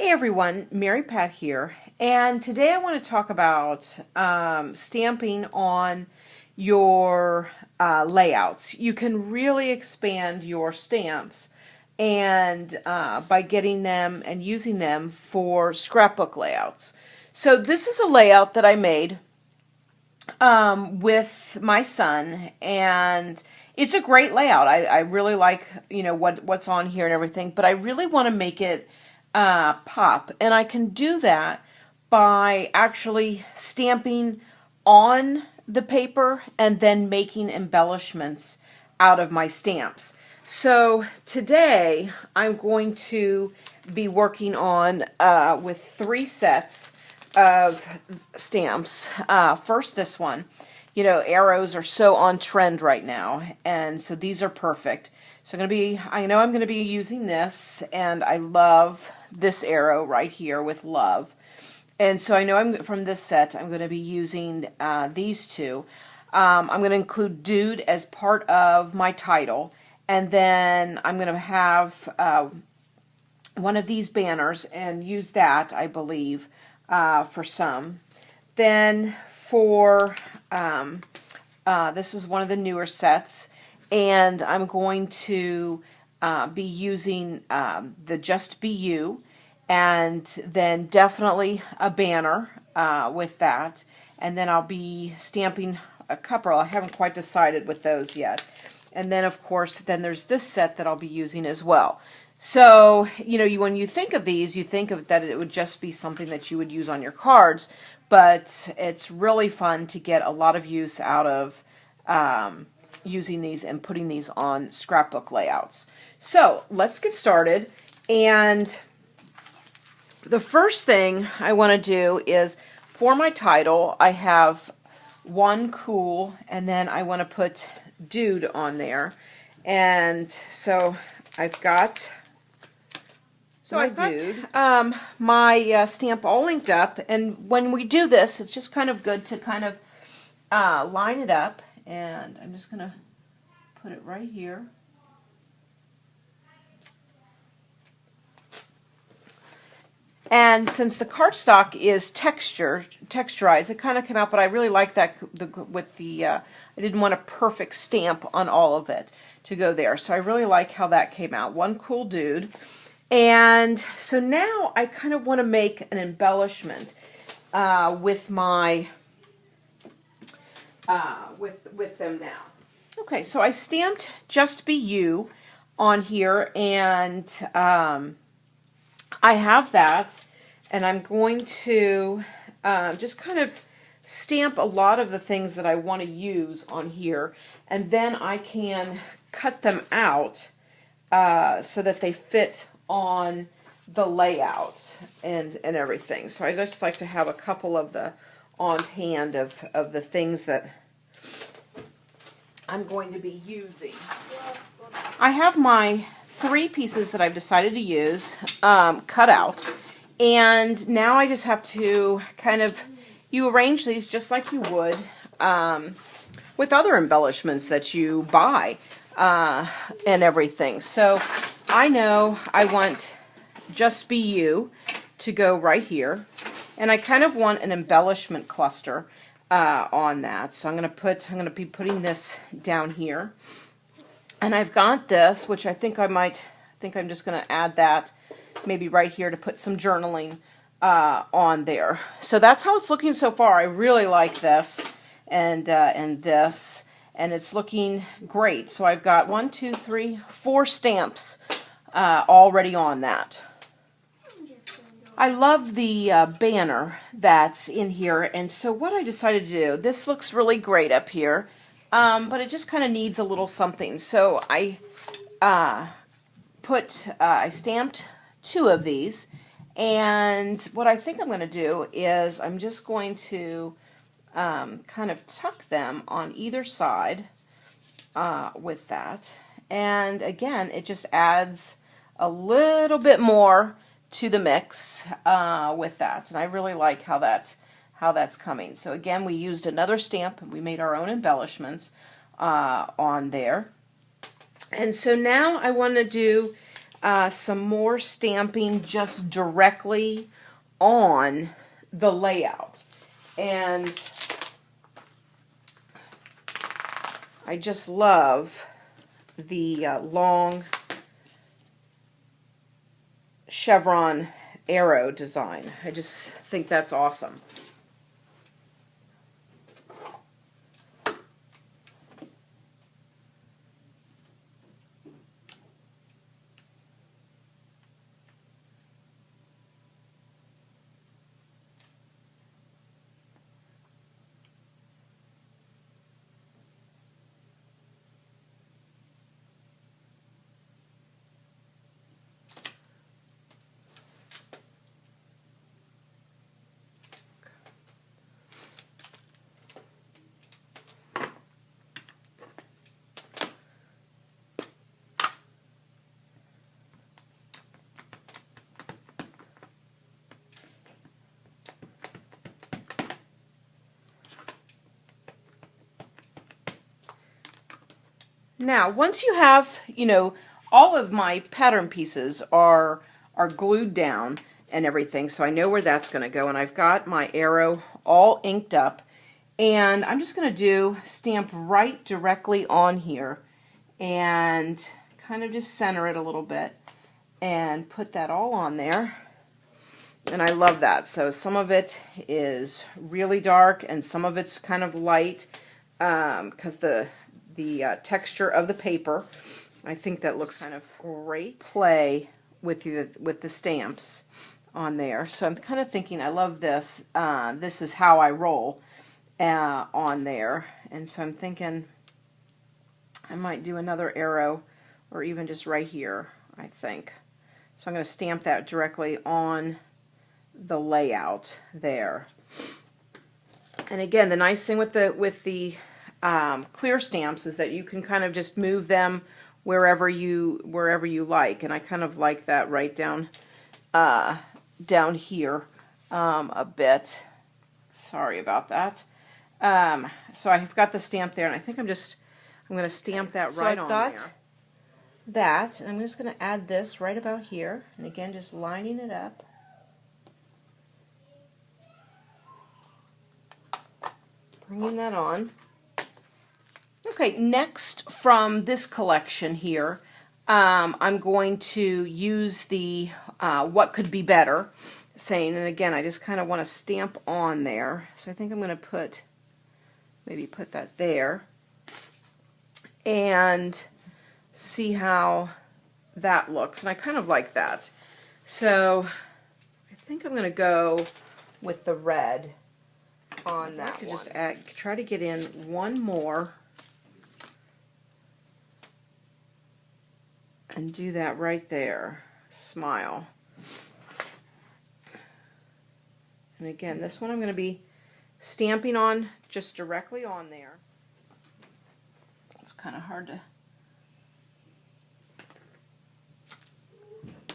Hey everyone, Mary Pat here, and today I want to talk about stamping on your layouts. You can really expand your stamps and by getting them and using them for scrapbook layouts. So this is a layout that I made with my son, and it's a great layout. I really like what's on here and everything, but I really want to make it pop, and I can do that by actually stamping on the paper and then making embellishments out of my stamps. So today I'm going to be working on with 3 sets of stamps. First, this one. You know, arrows are so on trend right now, and so these are perfect. So I know I'm going to be using this, and I love this arrow right here with love. And so I know from this set, I'm going to be using these two. I'm going to include Dude as part of my title, and then I'm going to have one of these banners and use that, I believe, for some. Then for this is one of the newer sets, and I'm going to be using the Just Be You, and then definitely a banner with that, and then I'll be stamping a couple. I haven't quite decided with those yet. And then of course then there's this set that I'll be using as well. So, when you think of these, you think of that it would just be something that you would use on your cards, but it's really fun to get a lot of use out of using these and putting these on scrapbook layouts. So let's get started. And the first thing I want to do is, for my title, I have one cool, and then I want to put Dude on there. And so I've got my stamp all linked up, and when we do this, it's just kind of good to kind of line it up, and I'm just going to put it right here. And since the cardstock is texturized, it kind of came out, but I really like that with the, I didn't want a perfect stamp on all of it to go there. So I really like how that came out. One cool Dude. And so now I kind of want to make an embellishment with my, with them now. Okay, so I stamped Just Be You on here, and I have that, and I'm going to just kind of stamp a lot of the things that I want to use on here, and then I can cut them out so that they fit on the layout and everything. So I just like to have a couple of the on hand of the things that I'm going to be using. I have my 3 pieces that I've decided to use cut out, and now I just have to you arrange these just like you would with other embellishments that you buy and everything. So I know I want Just Be You to go right here, and I kind of want an embellishment cluster on that. So I'm going to be putting this down here. And I've got this, which I think I'm just going to add that maybe right here to put some journaling on there. So that's how it's looking so far. I really like this and this, and it's looking great. So I've got 1, 2, 3, 4 stamps already on that. I love the banner that's in here, and so what I decided to do, this looks really great up here. But it just kind of needs a little something. So I I stamped 2 of these, and what I think I'm going to do is I'm just going to kind of tuck them on either side with that. And again, it just adds a little bit more to the mix with that, and I really like how that's coming. So again, we used another stamp, and we made our own embellishments on there. And so now I want to do some more stamping just directly on the layout. And I just love the long chevron arrow design. I just think that's awesome. Now, once you have, all of my pattern pieces are glued down and everything, so I know where that's going to go, and I've got my arrow all inked up, and I'm just going to stamp right directly on here and kind of just center it a little bit and put that all on there. And I love that. So some of it is really dark and some of it's kind of light because the texture of the paper. I think that looks kind of great. Play with the stamps on there. So I'm kind of thinking, I love this. This is how I roll on there. And so I'm thinking I might do another arrow or even just right here, I think. So I'm going to stamp that directly on the layout there. And again, the nice thing with the clear stamps is that you can kind of just move them wherever you like, and I kind of like that right down here a bit. Sorry about that. So I've got the stamp there, and I think I'm going to stamp that right on there. That, and I'm just going to add this right about here, and again just lining it up. Bringing that on. Okay, next from this collection here, I'm going to use the What Could Be Better saying, and again, I just kind of want to stamp on there. So I think I'm going to maybe put that there and see how that looks. And I kind of like that. So I think I'm going to go with the red on that one. Just try to get in one more and do that right there. Smile. And again, this one I'm going to be stamping on just directly on there. It's kind of hard to...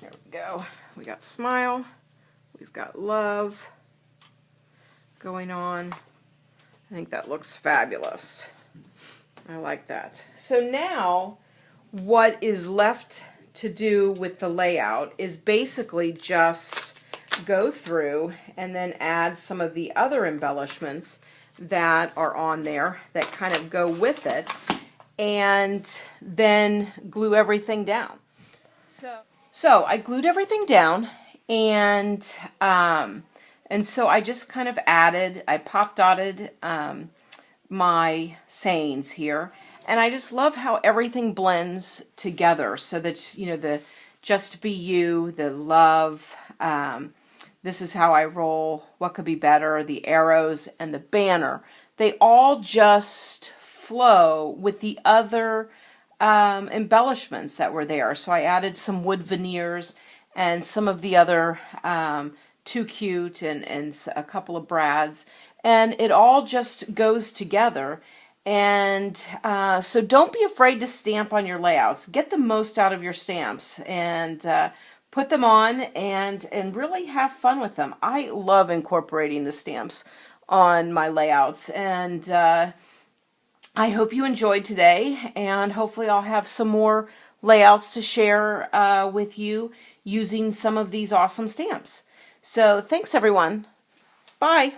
There we go. We got smile. We've got love going on. I think that looks fabulous. I like that. So now what is left to do with the layout is basically just go through and then add some of the other embellishments that are on there that kind of go with it, and then glue everything down. So I glued everything down, and so I just kind of I pop dotted my sayings here, and I just love how everything blends together so that, the just be you, the love, this is how I roll, what could be better, the arrows, and the banner. They all just flow with the other embellishments that were there. So I added some wood veneers and some of the other Too Cute and a couple of brads, and it all just goes together. And so don't be afraid to stamp on your layouts. Get the most out of your stamps and put them on and really have fun with them. I love incorporating the stamps on my layouts, and I hope you enjoyed today, and hopefully I'll have some more layouts to share with you using some of these awesome stamps. So thanks everyone. Bye.